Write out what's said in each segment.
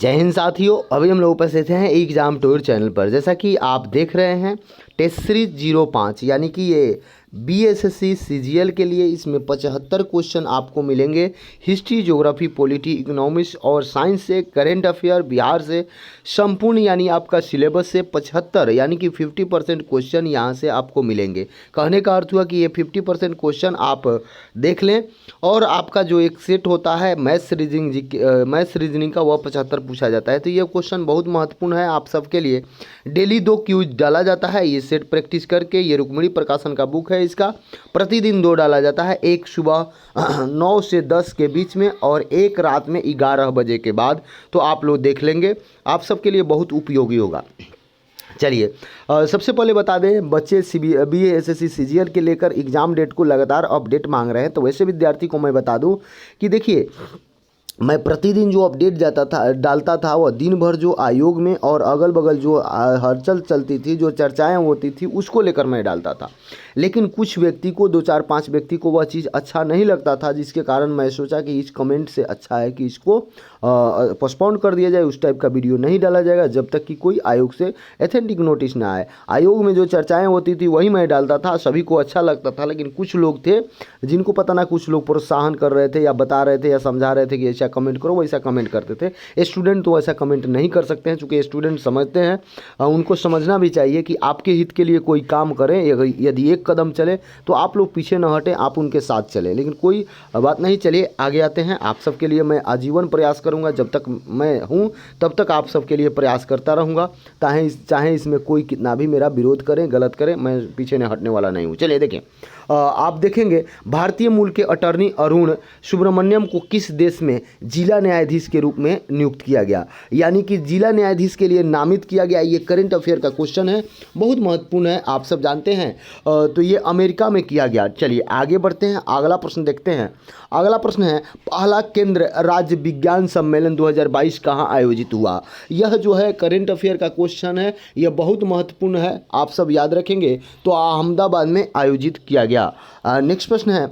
जय हिंद साथियों, अभी हम लोग उपस्थित हैं एग्जाम टूर चैनल पर। जैसा कि आप देख रहे हैं टेस्ट सीरीज 05 यानी कि ये बीएसएससी सीजीएल के लिए इसमें 75 क्वेश्चन आपको मिलेंगे। हिस्ट्री, ज्योग्राफी, पॉलिटी, इकोनॉमिक्स और साइंस से, करेंट अफेयर बिहार से, संपूर्ण यानी आपका सिलेबस से 75 यानी कि 50% क्वेश्चन यहाँ से आपको मिलेंगे। कहने का अर्थ हुआ कि ये 50% क्वेश्चन आप देख लें और आपका जो एक सेट होता है मैथ्स रीजनिंग का, वह 75 पूछा जाता है। तो ये क्वेश्चन बहुत महत्वपूर्ण है आप सबके लिए। डेली 2 क्यूज डाला जाता है, ये सेट प्रैक्टिस करके। ये रुक्मिणी प्रकाशन का बुक है, इसका प्रतिदिन 2 डाला जाता है, एक सुबह 9 से 10 के बीच में और एक रात में 11 बजे के बाद। तो आप लोग देख लेंगे, आप सबके लिए बहुत उपयोगी होगा। चलिए सबसे पहले बता दें, बच्चे बीएसएससी सीजीएल के लेकर एग्जाम डेट को लगातार अपडेट मांग रहे हैं। तो वैसे विद्यार्थी को मैं बता दूं कि देखिए, मैं प्रतिदिन जो अपडेट डालता था वह दिन भर जो आयोग में और अगल बगल जो हलचल चलती थी, जो चर्चाएं होती थी, उसको लेकर मैं डालता था। लेकिन कुछ व्यक्ति को, 2-4-5 व्यक्ति को वह चीज़ अच्छा नहीं लगता था, जिसके कारण मैं सोचा कि इस कमेंट से अच्छा है कि इसको पोस्टपोन कर दिया जाए। उस टाइप का वीडियो नहीं डाला जाएगा जब तक कि कोई आयोग से एथेंटिक नोटिस ना आए। आयोग में जो चर्चाएँ होती थी वही मैं डालता था, सभी को अच्छा लगता था। लेकिन कुछ लोग थे जिनको पता ना, कुछ लोग प्रोत्साहन कर रहे थे या बता रहे थे या समझा रहे थे कि ऐसा कमेंट करो, वैसा कमेंट करते थे। स्टूडेंट तो ऐसा कमेंट नहीं कर सकते हैं, चूँकि स्टूडेंट समझते हैं, उनको समझना भी चाहिए कि आपके हित के लिए कोई काम करें। यदि एक कदम चले तो आप लोग पीछे न हटें, आप उनके साथ चलें। लेकिन कोई बात नहीं, चलिए आगे आते हैं। आप सबके लिए मैं आजीवन प्रयास करूंगा, जब तक मैं हूं तब तक आप सबके लिए प्रयास करता रहूंगा। चाहे इसमें कोई कितना भी मेरा विरोध करें, गलत करें, मैं पीछे नहीं हटने वाला नहीं हूं। चलिए देखें, आप देखेंगे भारतीय मूल के अटॉर्नी अरुण सुब्रमण्यम को किस देश में जिला न्यायाधीश के रूप में नियुक्त किया गया, यानी कि जिला न्यायाधीश के लिए नामित किया गया। ये करंट अफेयर का क्वेश्चन है, बहुत महत्वपूर्ण है, आप सब जानते हैं। तो ये अमेरिका में किया गया। चलिए आगे बढ़ते हैं, अगला प्रश्न देखते हैं। अगला प्रश्न है, पहला केंद्र राज्य विज्ञान सम्मेलन 2022 कहाँ आयोजित हुआ। यह जो है करंट अफेयर का क्वेश्चन है, यह बहुत महत्वपूर्ण है, आप सब याद रखेंगे। तो अहमदाबाद में आयोजित किया गया। नेक्स्ट प्रश्न है,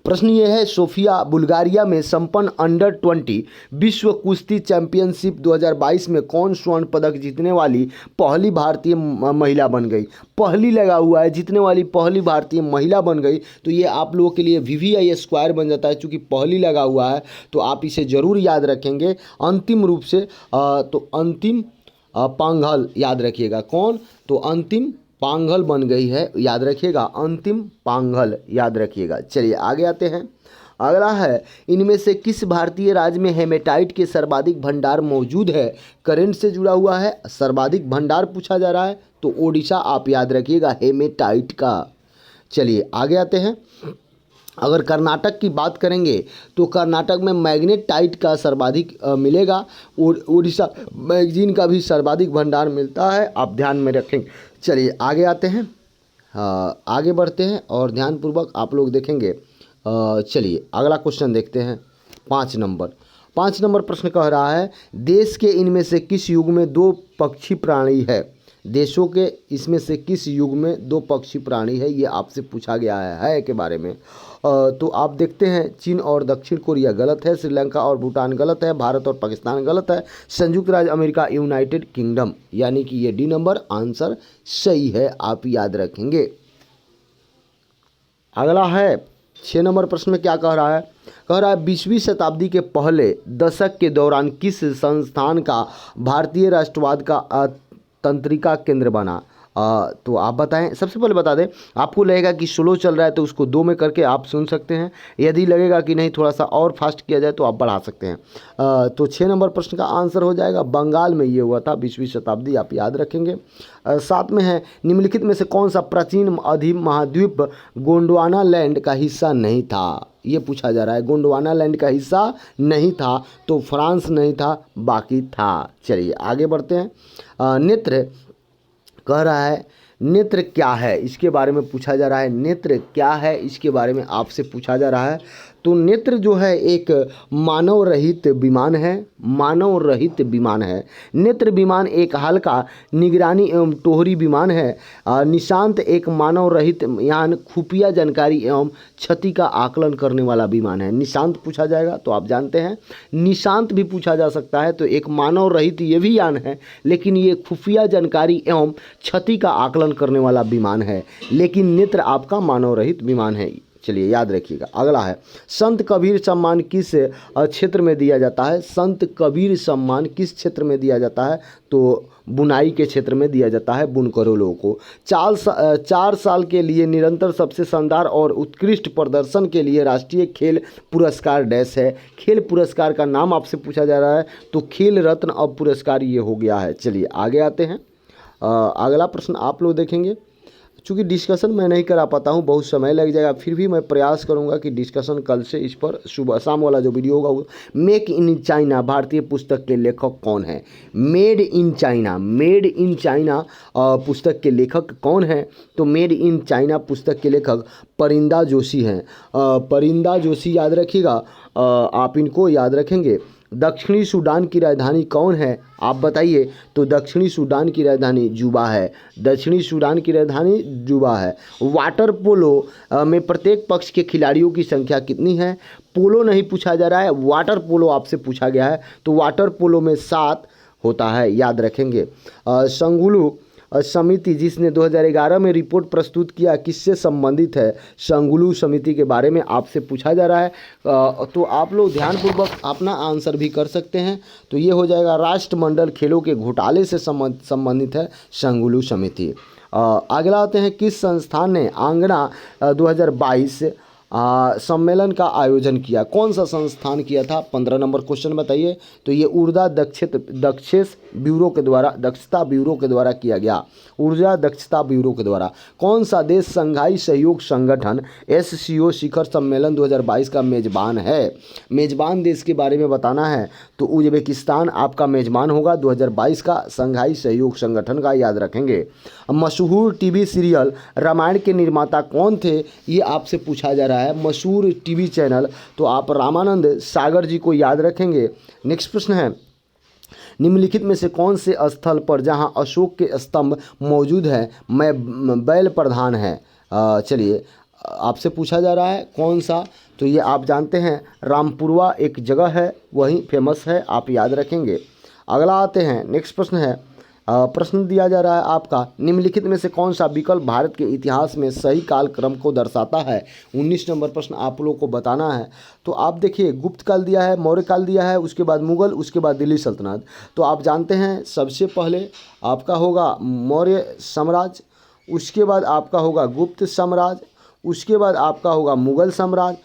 प्रश्न ये है, सोफिया बुल्गारिया में संपन्न अंडर 20 विश्व कुश्ती चैंपियनशिप 2022 में कौन स्वर्ण पदक जीतने वाली पहली भारतीय महिला बन गई। पहली लगा हुआ है, जीतने वाली पहली भारतीय महिला बन गई। तो ये आप लोगों के लिए VVI स्क्वायर बन जाता है, चूँकि पहली लगा हुआ है तो आप इसे ज़रूर याद रखेंगे। अंतिम रूप से तो अंतिम पांघल याद रखिएगा, कौन, तो अंतिम पांघल बन गई है, याद रखिएगा, अंतिम पांघल याद रखिएगा। चलिए आगे आते हैं। अगला है, इनमें से किस भारतीय राज्य में हेमेटाइट के सर्वाधिक भंडार मौजूद है। करंट से जुड़ा हुआ है, सर्वाधिक भंडार पूछा जा रहा है, तो ओडिशा आप याद रखिएगा हेमेटाइट का। चलिए आगे आते हैं। अगर कर्नाटक की बात करेंगे तो कर्नाटक में मैग्नेटाइट का सर्वाधिक मिलेगा। उड़ीसा मैगजीन का भी सर्वाधिक भंडार मिलता है, आप ध्यान में रखेंगे। चलिए आगे आते हैं, आगे बढ़ते हैं और ध्यानपूर्वक आप लोग देखेंगे। चलिए अगला क्वेश्चन देखते हैं। 5 नंबर प्रश्न कह रहा है, देश के इनमें से किस युग में 2 पक्षी प्राणी है। देशों के इसमें से किस युग में 2 पक्षी प्राणी है, ये आपसे पूछा गया है के बारे में। तो आप देखते हैं, चीन और दक्षिण कोरिया गलत है, श्रीलंका और भूटान गलत है, भारत और पाकिस्तान गलत है, संयुक्त राज्य अमेरिका, यूनाइटेड किंगडम, यानी कि ये डी नंबर आंसर सही है, आप याद रखेंगे। अगला है 6 नंबर प्रश्न में क्या कह रहा है, 20वीं शताब्दी के पहले दशक के दौरान किस संस्थान का भारतीय राष्ट्रवाद का तंत्रिका केंद्र बना। तो आप बताएं। सबसे पहले बता दें, आपको लगेगा कि स्लो चल रहा है तो उसको 2 में करके आप सुन सकते हैं। यदि लगेगा कि नहीं थोड़ा सा और फास्ट किया जाए तो आप बढ़ा सकते हैं। तो 6 नंबर प्रश्न का आंसर हो जाएगा, बंगाल में ये हुआ था, 20वीं शताब्दी, आप याद रखेंगे। 7 में है, निम्नलिखित में से कौन सा प्राचीन अधिमहाद्वीप गोंडवाना लैंड का हिस्सा नहीं था। ये पूछा जा रहा है, गोंडवाना लैंड का हिस्सा नहीं था, तो फ्रांस नहीं था, बाकी था। चलिए आगे बढ़ते हैं। नेत्र कह रहा है, नेत्र क्या है, इसके बारे में पूछा जा रहा है। नेत्र क्या है, इसके बारे में आपसे पूछा जा रहा है। तो नेत्र जो है एक मानव रहित विमान है, मानव रहित विमान है। नेत्र विमान एक हल्का निगरानी एवं टोहरी विमान है। निशांत एक मानव रहित यान खुफिया जानकारी एवं क्षति का आकलन करने वाला विमान है। निशांत पूछा जाएगा तो आप जानते हैं निशांत भी पूछा जा सकता है, तो एक मानव रहित ये भी यान है, लेकिन ये खुफिया जानकारी एवं क्षति का आकलन करने वाला विमान है, लेकिन नेत्र आपका मानव रहित विमान है। चलिए याद रखिएगा। अगला है संत कबीर सम्मान किस क्षेत्र में दिया जाता है? संत कबीर सम्मान किस क्षेत्र में दिया जाता है? तो बुनाई के क्षेत्र में दिया जाता है, बुनकरों लोगों को। 4 साल के लिए निरंतर सबसे शानदार और उत्कृष्ट प्रदर्शन के लिए राष्ट्रीय खेल पुरस्कार डैश है। खेल पुरस्कार का नाम आपसे पूछा जा रहा है, तो खेल रत्न अब पुरस्कार ये हो गया है। चलिए आगे आते हैं। अगला प्रश्न आप लोग देखेंगे। चूँकि डिस्कशन मैं नहीं करा पाता हूँ, बहुत समय लग जाएगा, फिर भी मैं प्रयास करूँगा कि डिस्कशन कल से इस पर सुबह शाम वाला जो वीडियो होगा वो। मेक इन चाइना भारतीय पुस्तक के लेखक कौन है? Made in China, made in China पुस्तक के लेखक कौन है? तो मेड इन चाइना पुस्तक के लेखक परिंदा जोशी हैं। परिंदा जोशी याद रखिएगा, आप इनको याद रखेंगे। दक्षिणी सूडान की राजधानी कौन है? आप बताइए। तो दक्षिणी सूडान की राजधानी जुबा है। दक्षिणी सूडान की राजधानी जुबा है। वाटर पोलो में प्रत्येक पक्ष के खिलाड़ियों की संख्या कितनी है? पोलो नहीं पूछा जा रहा है, वाटर पोलो आपसे पूछा गया है, तो वाटर पोलो में 7 होता है, याद रखेंगे। संगुलू समिति जिसने 2011 में रिपोर्ट प्रस्तुत किया किससे संबंधित है? संगुलू समिति के बारे में आपसे पूछा जा रहा है, तो आप लोग ध्यानपूर्वक अपना आंसर भी कर सकते हैं। तो ये हो जाएगा राष्ट्रमंडल खेलों के घोटाले से संबंधित है संगुलू समिति। अगला आते हैं, किस संस्थान ने आंगना 2022 सम्मेलन का आयोजन किया? कौन सा संस्थान किया था? 15 नंबर क्वेश्चन बताइए। तो ये ऊर्जा दक्षता ब्यूरो के द्वारा किया गया। ऊर्जा दक्षता ब्यूरो के द्वारा। कौन सा देश संघाई सहयोग संगठन SCO शिखर सम्मेलन 2022 का मेजबान है? मेजबान देश के बारे में बताना है, तो उज्बेकिस्तान आपका मेजबान होगा 2022 का संघाई सहयोग संगठन का, याद रखेंगे। मशहूर टीवी सीरियल रामायण के निर्माता कौन थे? ये आपसे पूछा जा रहा है। मशहूर टीवी चैनल, तो आप रामानंद सागर जी को याद रखेंगे। नेक्स्ट प्रश्न है, निम्नलिखित में से कौन से स्थल पर जहां अशोक के स्तंभ मौजूद है में बैल प्रधान है? चलिए आपसे पूछा जा रहा है कौन सा, तो ये आप जानते हैं रामपुरवा एक जगह है, वहीं फेमस है, आप याद रखेंगे। अगला आते हैं, नेक्स्ट प्रश्न है। प्रश्न दिया जा रहा है आपका, निम्नलिखित में से कौन सा विकल्प भारत के इतिहास में सही कालक्रम को दर्शाता है? 19 नंबर प्रश्न आप लोगों को बताना है। तो आप देखिए, गुप्त काल दिया है, मौर्य काल दिया है, उसके बाद मुगल, उसके बाद दिल्ली सल्तनत। तो आप जानते हैं सबसे पहले आपका होगा मौर्य साम्राज्य, उसके बाद आपका होगा गुप्त साम्राज्य, उसके बाद आपका होगा मुगल साम्राज्य,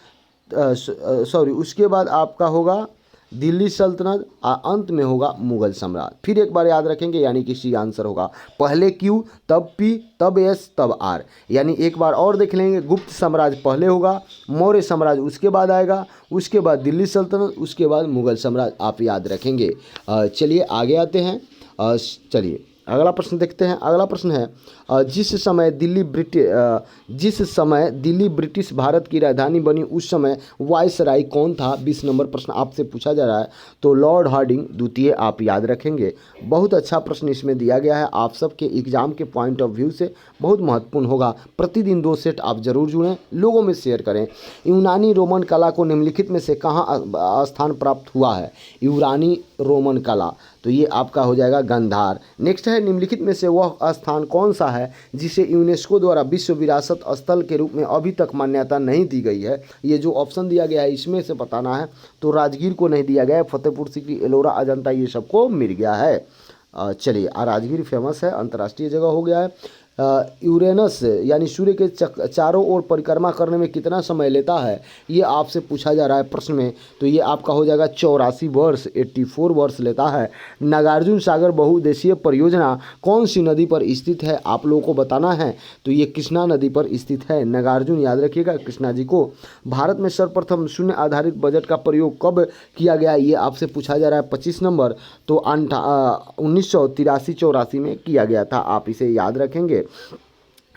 उसके बाद आपका होगा दिल्ली सल्तनत, अंत में होगा मुगल साम्राज्य। फिर एक बार याद रखेंगे, यानी कि सी आंसर होगा। पहले Q, तब P, तब S, तब R। यानी एक बार और देख लेंगे, गुप्त साम्राज्य पहले होगा, मौर्य साम्राज्य उसके बाद आएगा, उसके बाद दिल्ली सल्तनत, उसके बाद मुगल साम्राज्य, आप याद रखेंगे। चलिए आगे आते हैं। चलिए अगला प्रश्न देखते हैं। अगला प्रश्न है, जिस समय दिल्ली ब्रिटिश भारत की राजधानी बनी उस समय वायसराय कौन था? 20 नंबर प्रश्न आपसे पूछा जा रहा है, तो लॉर्ड हार्डिंग द्वितीय, आप याद रखेंगे। बहुत अच्छा प्रश्न इसमें दिया गया है, आप सबके एग्जाम के पॉइंट ऑफ व्यू से बहुत महत्वपूर्ण होगा। प्रतिदिन 2 सेट आप जरूर जुड़ें, लोगों में शेयर करें। यूनानी रोमन कला को निम्नलिखित में से कहाँ स्थान प्राप्त हुआ है? यूनानी रोमन कला, तो ये आपका हो जाएगा गांधार। नेक्स्ट है, निम्नलिखित में से वह स्थान कौन सा है जिसे यूनेस्को द्वारा विश्व विरासत स्थल के रूप में अभी तक मान्यता नहीं दी गई है? ये जो ऑप्शन दिया गया है इसमें से बताना है। तो राजगीर को नहीं दिया गया है, फतेहपुर सीकरी, एलोरा, अजंता ये सबको मिल गया है। चलिए, राजगीर फेमस है, अंतर्राष्ट्रीय जगह हो गया है। यूरेनस यानी सूर्य के चारों ओर परिक्रमा करने में कितना समय लेता है? ये आपसे पूछा जा रहा है प्रश्न में, तो ये आपका हो जाएगा 84 वर्ष, 84 वर्ष लेता है। नागार्जुन सागर बहुउद्देशीय परियोजना कौन सी नदी पर स्थित है? आप लोगों को बताना है, तो ये कृष्णा नदी पर स्थित है। नागार्जुन याद रखिएगा, कृष्णा जी को। भारत में सर्वप्रथम शून्य आधारित बजट का प्रयोग कब किया गया? ये आपसे पूछा जा रहा है 25 नंबर, तो 1983-84 में किया गया था, आप इसे याद रखेंगे।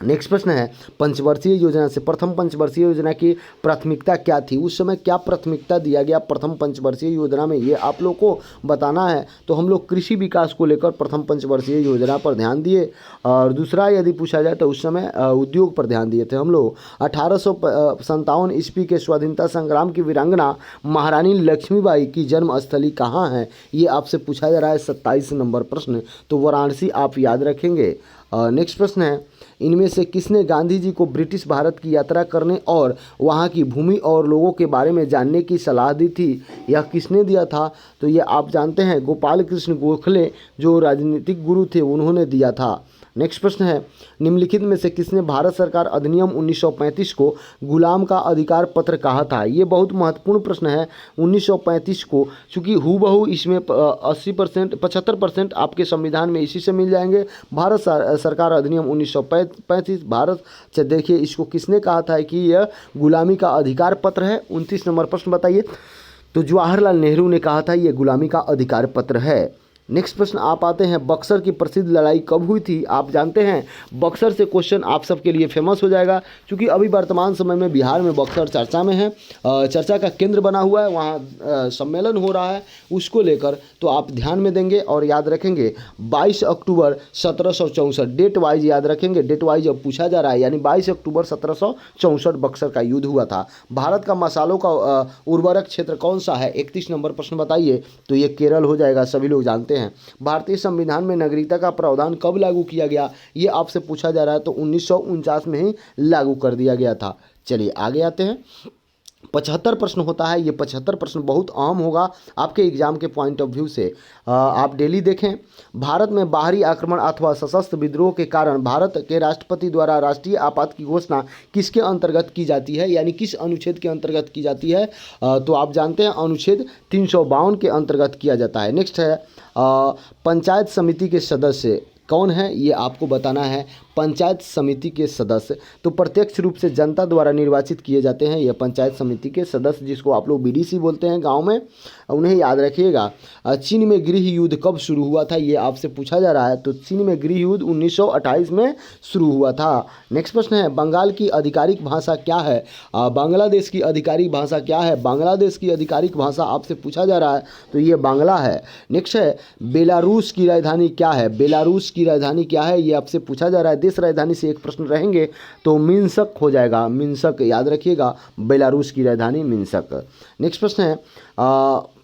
नेक्स्ट प्रश्न है, पंचवर्षीय योजना से प्रथम पंचवर्षीय योजना की प्राथमिकता क्या थी, उस समय क्या प्राथमिकता दिया गया प्रथम पंचवर्षीय योजना में, ये आप लोग को बताना है। तो हम लोग कृषि विकास को लेकर प्रथम पंचवर्षीय योजना पर ध्यान दिए, और दूसरा यदि पूछा जाए तो उस समय उद्योग पर ध्यान दिए थे हम लोग। 1857 ईस्वी के स्वाधीनता संग्राम की वीरांगना महारानी लक्ष्मीबाई की जन्मस्थली कहाँ है, ये आपसे पूछा जा रहा है 27 नंबर प्रश्न। तो वाराणसी आप याद रखेंगे। नेक्स्ट प्रश्न है, इनमें से किसने गांधी जी को ब्रिटिश भारत की यात्रा करने और वहां की भूमि और लोगों के बारे में जानने की सलाह दी थी, यह किसने दिया था? तो ये आप जानते हैं गोपाल कृष्ण गोखले जो राजनीतिक गुरु थे उन्होंने दिया था। नेक्स्ट प्रश्न है, निम्नलिखित में से किसने भारत सरकार अधिनियम 1935 को गुलाम का अधिकार पत्र कहा था? ये बहुत महत्वपूर्ण प्रश्न है। 1935 को, चूँकि हूबहू इसमें 80% 75% आपके संविधान में इसी से मिल जाएंगे। भारत सरकार अधिनियम 1935 भारत से देखिए इसको किसने कहा था कि यह गुलामी का अधिकार पत्र है। 29 नंबर प्रश्न बताइए। तो जवाहरलाल नेहरू ने कहा था ये गुलामी का अधिकार पत्र है। नेक्स्ट प्रश्न आप आते हैं, बक्सर की प्रसिद्ध लड़ाई कब हुई थी? आप जानते हैं बक्सर से क्वेश्चन आप सबके लिए फेमस हो जाएगा, क्योंकि अभी वर्तमान समय में बिहार में बक्सर चर्चा में है, चर्चा का केंद्र बना हुआ है, वहाँ सम्मेलन हो रहा है उसको लेकर। तो आप ध्यान में देंगे और याद रखेंगे 22 अक्टूबर 1764, डेट वाइज याद रखेंगे, डेट वाइज अब पूछा जा रहा है, यानी 22 अक्टूबर 1764 बक्सर का युद्ध हुआ था। भारत का मसालों का उर्वरक क्षेत्र कौन सा है? 31 नंबर प्रश्न बताइए। तो ये केरल हो जाएगा, सभी लोग जानते हैं। भारतीय संविधान में नागरिकता का प्रावधान कब लागू किया गया, ये आपसे पूछा जा रहा है। तो 1949 में ही लागू कर दिया गया था। चलिए आगे आते हैं। 75 प्रश्न होता है, ये 75 प्रश्न बहुत अहम होगा आपके एग्जाम के पॉइंट ऑफ व्यू से। आप डेली देखें। भारत में बाहरी आक्रमण अथवा सशस्त्र विद्रोह के कारण भारत के राष्ट्रपति द्वारा राष्ट्रीय आपात की घोषणा किसके अंतर्गत की जाती है, यानी किस अनुच्छेद के अंतर्गत की जाती है? तो आप जानते हैं अनुच्छेद 352 के अंतर्गत किया जाता है। नेक्स्ट है, पंचायत समिति के सदस्य कौन है, ये आपको बताना है। पंचायत समिति के सदस्य तो प्रत्यक्ष रूप से जनता द्वारा निर्वाचित किए जाते हैं। यह पंचायत समिति के सदस्य, जिसको आप लोग बीडीसी बोलते हैं गांव में, उन्हें याद रखिएगा। चीन में गृह युद्ध कब शुरू हुआ था, ये आपसे पूछा जा रहा है। तो चीन में गृह युद्ध 1928 में शुरू हुआ था। नेक्स्ट प्रश्न है, बंगाल की आधिकारिक भाषा क्या है? बांग्लादेश की आधिकारिक भाषा क्या है? बांग्लादेश की आधिकारिक भाषा आपसे पूछा जा रहा है, तो ये बांग्ला है। नेक्स्ट है, बेलारूस की राजधानी क्या है? बेलारूस की राजधानी क्या है, ये आपसे पूछा जा रहा है। देश राजधानी से एक प्रश्न रहेंगे तो मिन्स्क हो जाएगा, मिन्स्क याद रखिएगा, बेलारूस की राजधानी मिन्स्क। नेक्स्ट प्रश्न है,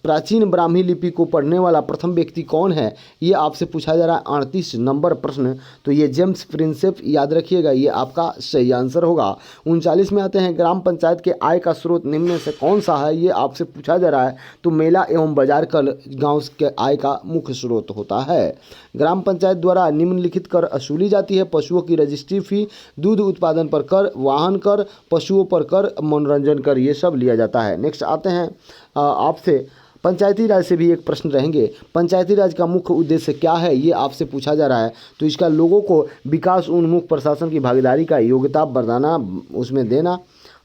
प्राचीन ब्राह्मी लिपि को पढ़ने वाला प्रथम व्यक्ति कौन है, ये आपसे पूछा जा रहा है। 38 नंबर प्रश्न, तो ये जेम्स प्रिंसेप याद रखिएगा, ये आपका सही आंसर होगा। 39 में आते हैं, ग्राम पंचायत के आय का स्रोत निम्न में से कौन सा है, ये आपसे पूछा जा रहा है। तो मेला एवं बाजार कर गाँव के आय का मुख्य स्रोत होता है। ग्राम पंचायत द्वारा निम्नलिखित कर वसूली जाती है, पशुओं की रजिस्ट्री फी, दूध उत्पादन पर कर, वाहन कर, पशुओं पर कर, मनोरंजन कर, ये सब लिया जाता है। नेक्स्ट आते हैं आपसे, पंचायती राज से भी एक प्रश्न रहेंगे। पंचायती राज का मुख्य उद्देश्य क्या है, ये आपसे पूछा जा रहा है। तो इसका लोगों को विकास उन्मुख प्रशासन की भागीदारी का योग्यता बढ़ाना, उसमें देना।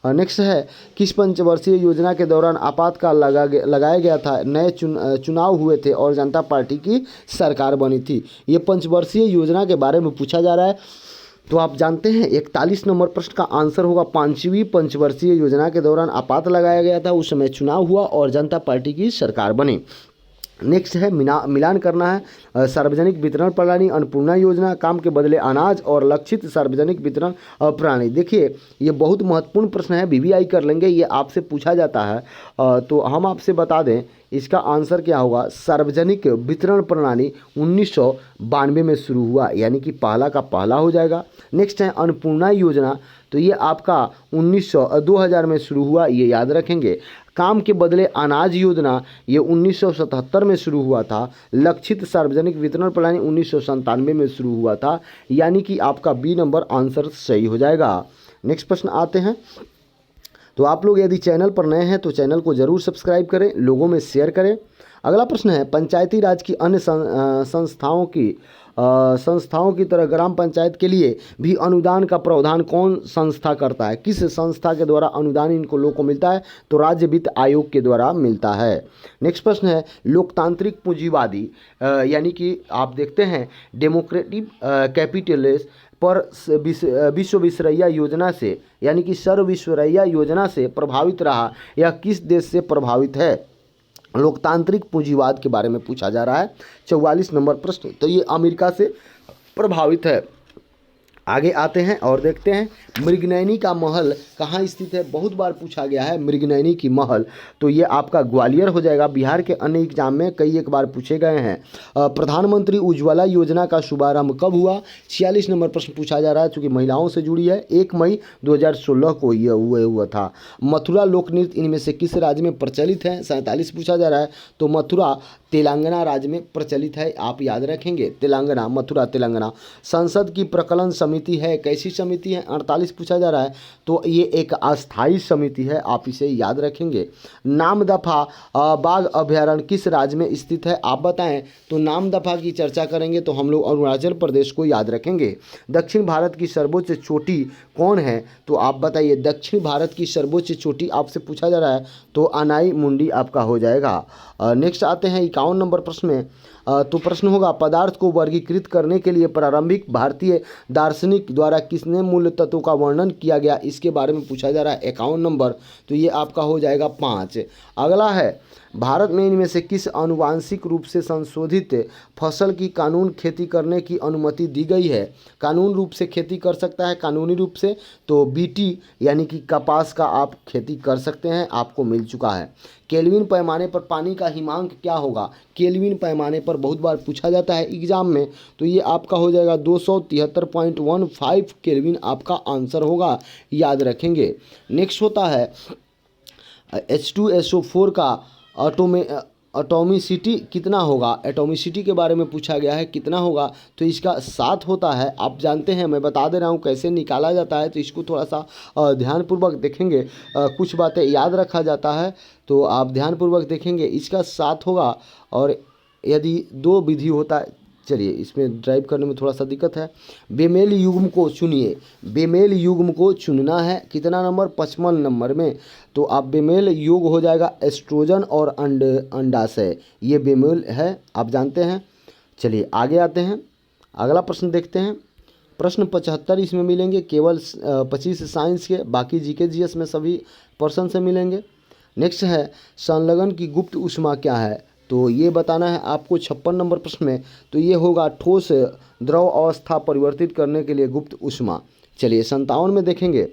नेक्स्ट है, किस पंचवर्षीय योजना के दौरान आपातकाल लगाया गया था, नए चुनाव हुए थे और जनता पार्टी की सरकार बनी थी? ये पंचवर्षीय योजना के बारे में पूछा जा रहा है। तो आप जानते हैं 41 नंबर प्रश्न का आंसर होगा, 5वीं पंचवर्षीय योजना के दौरान आपात लगाया गया था, उस समय चुनाव हुआ और जनता पार्टी की सरकार बनी। नेक्स्ट है, मिलान करना है। सार्वजनिक वितरण प्रणाली, अन्नपूर्णा योजना, काम के बदले अनाज और लक्षित सार्वजनिक वितरण प्रणाली। देखिए ये बहुत महत्वपूर्ण प्रश्न है, वीवीआई कर लेंगे, ये आपसे पूछा जाता है। तो हम आपसे बता दें इसका आंसर क्या होगा। सार्वजनिक वितरण प्रणाली 1992 में शुरू हुआ, यानी कि पहला का पहला हो जाएगा। नेक्स्ट है, अन्नपूर्णा योजना, तो ये आपका 2000 में शुरू हुआ, ये याद रखेंगे। काम के बदले अनाज योजना, ये 1977 में शुरू हुआ था। लक्षित सार्वजनिक वितरण प्रणाली 1997 में शुरू हुआ था, यानी कि आपका बी नंबर आंसर सही हो जाएगा। नेक्स्ट प्रश्न आते हैं। तो आप लोग यदि चैनल पर नए हैं तो चैनल को ज़रूर सब्सक्राइब करें, लोगों में शेयर करें। अगला प्रश्न है पंचायती राज की अन्य संस्थाओं की तरह ग्राम पंचायत के लिए भी अनुदान का प्रावधान कौन संस्था करता है? किस संस्था के द्वारा अनुदान इनको लोगों को मिलता है? तो राज्य वित्त आयोग के द्वारा मिलता है। नेक्स्ट प्रश्न है लोकतांत्रिक पूंजीवादी यानी कि आप देखते हैं डेमोक्रेटिक कैपिटलिस्ट पर विश्वेश्वरैया योजना से यानी कि सर्वविश्वरैया योजना से प्रभावित रहा, यह किस देश से प्रभावित है? लोकतांत्रिक पूंजीवाद के बारे में पूछा जा रहा है। 44 नंबर प्रश्न, तो ये अमेरिका से प्रभावित है। आगे आते हैं और देखते हैं मृगनयनी का महल कहाँ स्थित है? बहुत बार पूछा गया है मृगनयनी की महल, तो ये आपका ग्वालियर हो जाएगा। बिहार के अन्य एग्जाम में कई एक बार पूछे गए हैं। प्रधानमंत्री उज्ज्वला योजना का शुभारंभ कब हुआ? 46 नंबर प्रश्न पूछा जा रहा है, चूँकि महिलाओं से जुड़ी है। 1 मई 2016 को यह हुआ था। मथुरा लोक नृत्य इनमें से किस राज्य में प्रचलित है? 47 पूछा जा रहा है, तो मथुरा तेलंगाना राज्य में प्रचलित है, आप याद रखेंगे तेलंगाना, मथुरा तेलंगाना। संसद की प्रकलन समिति है, कैसी समिति है? 48 पूछा जा रहा है, तो ये एक अस्थाई समिति है, आप इसे याद रखेंगे। नामदफा बाघ अभयारण्य किस राज्य में स्थित है? आप बताएं। तो नामदफा की चर्चा करेंगे तो हम लोग अरुणाचल प्रदेश को याद रखेंगे। दक्षिण भारत की सर्वोच्च चोटी कौन है? तो आप बताइए। दक्षिण भारत की सर्वोच्च चोटी आपसे पूछा जा रहा है, तो अनाई मुंडी आपका हो जाएगा। नेक्स्ट आते हैं 51 नंबर प्रश्न में। तो प्रश्न होगा पदार्थ को वर्गीकृत करने के लिए प्रारंभिक भारतीय दार्शनिक द्वारा किसने मूल तत्वों का वर्णन किया गया? इसके बारे में पूछा जा रहा है 51 नंबर, तो ये आपका हो जाएगा 5। अगला है भारत में इनमें से किस आनुवांशिक रूप से संशोधित फसल की कानून खेती करने की अनुमति दी गई है? कानून रूप से खेती कर सकता है कानूनी रूप से, तो बीटी यानी कि कपास का आप खेती कर सकते हैं, आपको मिल चुका है। केल्विन पैमाने पर पानी का हिमांक क्या होगा? केल्विन पैमाने पर बहुत बार पूछा जाता है एग्जाम में, तो ये आपका हो जाएगा 273.15 केल्विन आपका आंसर होगा, याद रखेंगे। नेक्स्ट होता है H2SO4 का एटॉमिसिटी कितना होगा? एटॉमिसिटी के बारे में पूछा गया है, कितना होगा? तो इसका 7 होता है। आप जानते हैं, मैं बता दे रहा हूँ कैसे निकाला जाता है, तो इसको थोड़ा सा ध्यानपूर्वक देखेंगे। कुछ बातें याद रखा जाता है, तो आप ध्यानपूर्वक देखेंगे। इसका 7 होगा, और यदि 2 विधि होता है, चलिए इसमें ड्राइव करने में थोड़ा सा दिक्कत है। बेमेल युग्म को चुनिए, बेमेल युग्म को चुनना है, कितना नंबर? 55 नंबर में। तो आप बेमेल युग्म हो जाएगा एस्ट्रोजन और अंडाशय, ये बेमेल है, आप जानते हैं। चलिए आगे आते हैं, अगला प्रश्न देखते हैं। प्रश्न 75 इसमें मिलेंगे, केवल 25 साइंस के, बाकी जीके जीएस में सभी पर्सन से मिलेंगे। नेक्स्ट है संलग्न की गुप्त ऊष्मा क्या है? तो ये बताना है आपको 56 नंबर प्रश्न में। तो ये होगा ठोस द्रव अवस्था परिवर्तित करने के लिए गुप्त ऊष्मा। चलिए 57 में देखेंगे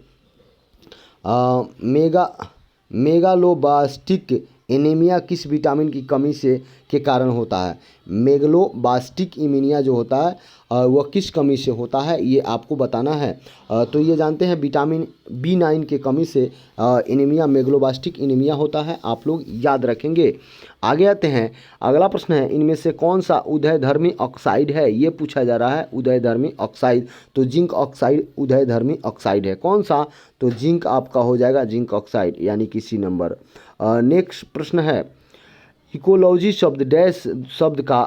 मेगालोबास्टिक एनीमिया किस विटामिन की कमी से के कारण होता है? मेगलोबास्टिक एनीमिया जो होता है वह किस कमी से होता है, ये आपको बताना है। तो ये जानते हैं विटामिन B9 के कमी से एनीमिया, मेगलोबास्टिक एनीमिया होता है, आप लोग याद रखेंगे। आगे आते हैं, अगला प्रश्न है इनमें से कौन सा उदयधर्मी ऑक्साइड है? ये पूछा जा रहा है उदयधर्मी ऑक्साइड, तो जिंक ऑक्साइड उदयधर्मी ऑक्साइड है। कौन सा? तो जिंक आपका हो जाएगा जिंक ऑक्साइड, यानी कि C नंबर। नेक्स्ट प्रश्न है इकोलॉजी शब्द डैश शब्द का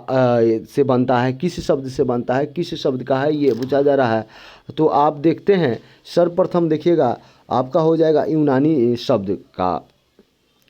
से बनता है, किस शब्द से बनता है, किस शब्द का है, ये पूछा जा रहा है। तो आप देखते हैं सर्वप्रथम देखिएगा आपका हो जाएगा यूनानी शब्द का।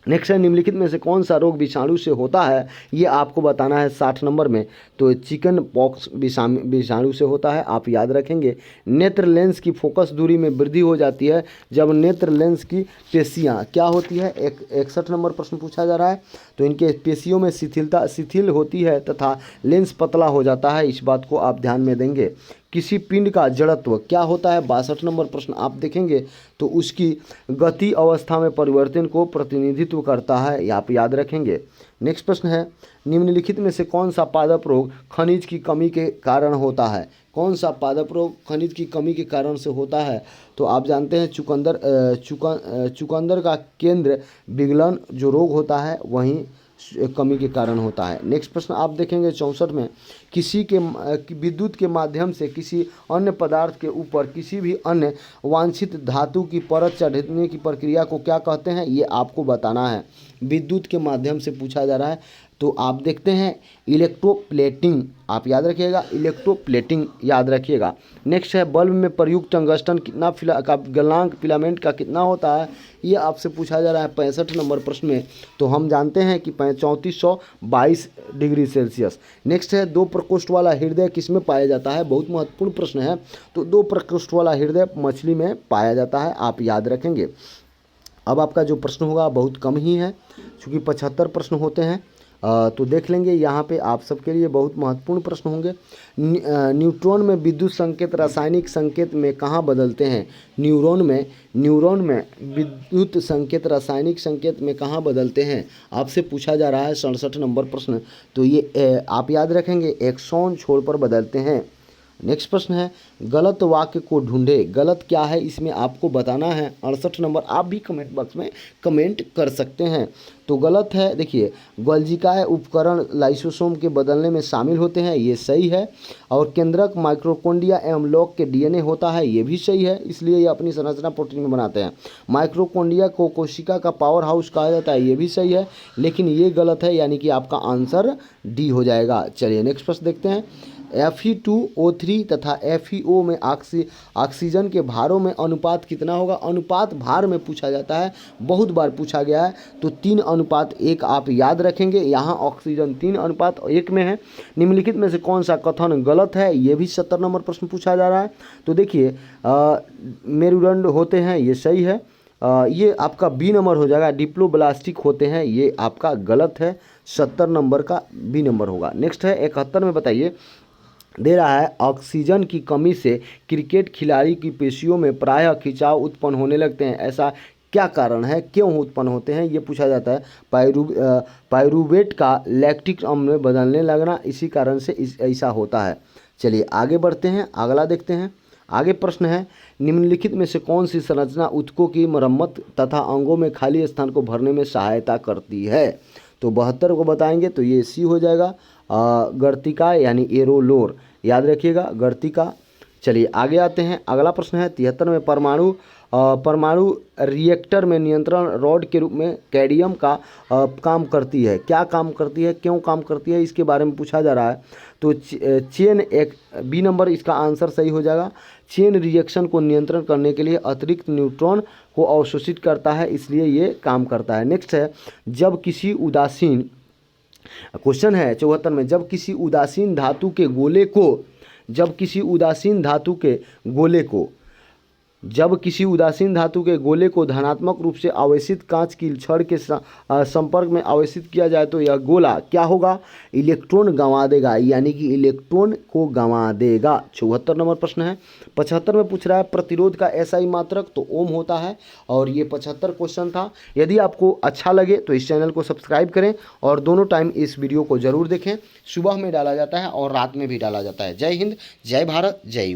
नेक्स्ट है निम्नलिखित में से कौन सा रोग विषाणु से होता है? ये आपको बताना है 60 नंबर में। तो चिकन पॉक्स विषाणु से होता है, आप याद रखेंगे। नेत्र लेंस की फोकस दूरी में वृद्धि हो जाती है जब नेत्र लेंस की पेशियाँ क्या होती है? 61 नंबर प्रश्न पूछा जा रहा है। तो इनके पेशियों में शिथिल होती है तथा लेंस पतला हो जाता है, इस बात को आप ध्यान में देंगे। किसी पिंड का जड़त्व क्या होता है? 62 नंबर प्रश्न आप देखेंगे तो उसकी गति अवस्था में परिवर्तन को प्रतिनिधित्व करता है, ये आप याद रखेंगे। नेक्स्ट प्रश्न है निम्नलिखित में से कौन सा पादप रोग खनिज की कमी के कारण होता है? कौन सा पादप रोग खनिज की कमी के कारण से होता है? तो आप जानते हैं चुकंदर का केंद्र विगलन जो रोग होता है वहीं कमी के कारण होता है। नेक्स्ट प्रश्न आप देखेंगे 64 में, किसी के विद्युत के माध्यम से किसी अन्य पदार्थ के ऊपर किसी भी अन्य वांछित धातु की परत चढ़ने की प्रक्रिया को क्या कहते हैं? ये आपको बताना है। विद्युत के माध्यम से पूछा जा रहा है, तो आप देखते हैं इलेक्ट्रोप्लेटिंग, आप याद रखिएगा, इलेक्ट्रोप्लेटिंग याद रखिएगा। नेक्स्ट है बल्ब में प्रयुक्त टंगस्टन कितना का गलनांक फिलामेंट का कितना होता है, ये आपसे पूछा जा रहा है 65 नंबर प्रश्न में। तो हम जानते हैं कि 3422 डिग्री सेल्सियस। नेक्स्ट है दो प्रकोष्ठ वाला हृदय किसमें पाया जाता है, बहुत महत्वपूर्ण प्रश्न है। तो दो प्रकोष्ठ वाला हृदय मछली में पाया जाता है, आप याद रखेंगे। अब आपका जो प्रश्न होगा बहुत कम ही है, क्योंकि 75 प्रश्न होते हैं। तो देख लेंगे यहाँ पे आप सबके लिए बहुत महत्वपूर्ण प्रश्न होंगे। न्यूट्रॉन में विद्युत संकेत रासायनिक संकेत में कहाँ बदलते हैं, न्यूरॉन में विद्युत संकेत रासायनिक संकेत में कहाँ बदलते हैं, आपसे पूछा जा रहा है 67 नंबर प्रश्न। तो ये आप याद रखेंगे एक्सॉन छोर पर बदलते हैं। नेक्स्ट प्रश्न है गलत वाक्य को ढूंढे, गलत क्या है इसमें आपको बताना है। 68 नंबर आप भी कमेंट बॉक्स में कमेंट कर सकते हैं। तो गलत है, देखिए गोल्जिकाय उपकरण लाइसोसोम के बदलने में शामिल होते हैं, ये सही है। और केंद्रक माइक्रोकोंडिया एवं लॉग के डीएनए होता है, ये भी सही है, इसलिए ये अपनी संरचना प्रोटीन में बनाते हैं। माइक्रोकोंडिया को कोशिका का पावर हाउस कहा जाता है, ये भी सही है, लेकिन ये गलत है, यानी कि आपका आंसर डी हो जाएगा। चलिए नेक्स्ट प्रश्न देखते हैं। Fe2O3 तथा FeO में ऑक्सीजन के भारों में अनुपात कितना होगा, अनुपात भार में पूछा जाता है, बहुत बार पूछा गया है। तो 3:1 आप याद रखेंगे, यहाँ ऑक्सीजन 3:1 में है। निम्नलिखित में से कौन सा कथन गलत है, ये भी 70 नंबर प्रश्न पूछा जा रहा है। तो देखिए मेरुदंड होते हैं, ये सही है। ये आपका बी नंबर हो जाएगा, डिप्लोब्लास्टिक होते हैं, ये आपका गलत है, 70 नंबर का बी नंबर होगा। नेक्स्ट है 71 में बताइए, दे रहा है ऑक्सीजन की कमी से क्रिकेट खिलाड़ी की पेशियों में प्रायः खिंचाव उत्पन्न होने लगते हैं, ऐसा क्या कारण है, क्यों उत्पन्न होते हैं, ये पूछा जाता है। पायरूवेट का लैक्टिक अम्ल में बदलने लगना, इसी कारण से ऐसा होता है। चलिए आगे बढ़ते हैं, अगला देखते हैं। आगे प्रश्न है निम्नलिखित में से कौन सी संरचना ऊतकों की मरम्मत तथा अंगों में खाली स्थान को भरने में सहायता करती है। तो 72 को बताएंगे, तो ये सी हो जाएगा, गर्तिका यानी एरोलोर, याद रखिएगा गर्तिका। चलिए आगे आते हैं, अगला प्रश्न है 73 में परमाणु रिएक्टर में नियंत्रण रॉड के रूप में कैडियम का काम करती है, क्या काम करती है, क्यों काम करती है, इसके बारे में पूछा जा रहा है। तो चेन एक बी नंबर इसका आंसर सही हो जाएगा। चेन रिएक्शन को नियंत्रण करने के लिए अतिरिक्त न्यूट्रॉन को अवशोषित करता है, इसलिए ये काम करता है। नेक्स्ट है जब किसी उदासीन, क्वेश्चन है 74 में, जब किसी उदासीन धातु के गोले को धनात्मक रूप से आवेशित कांच की छड़ के संपर्क में आवेशित किया जाए तो यह गोला क्या होगा, इलेक्ट्रॉन गंवा देगा, यानी कि इलेक्ट्रॉन को गंवा देगा। 74 नंबर प्रश्न है। 75 में पूछ रहा है प्रतिरोध का एसआई मात्रक, तो ओम होता है। और ये 75 क्वेश्चन था। यदि आपको अच्छा लगे तो इस चैनल को सब्सक्राइब करें और दोनों टाइम इस वीडियो को जरूर देखें। सुबह में डाला जाता है और रात में भी डाला जाता है। जय हिंद, जय भारत, जय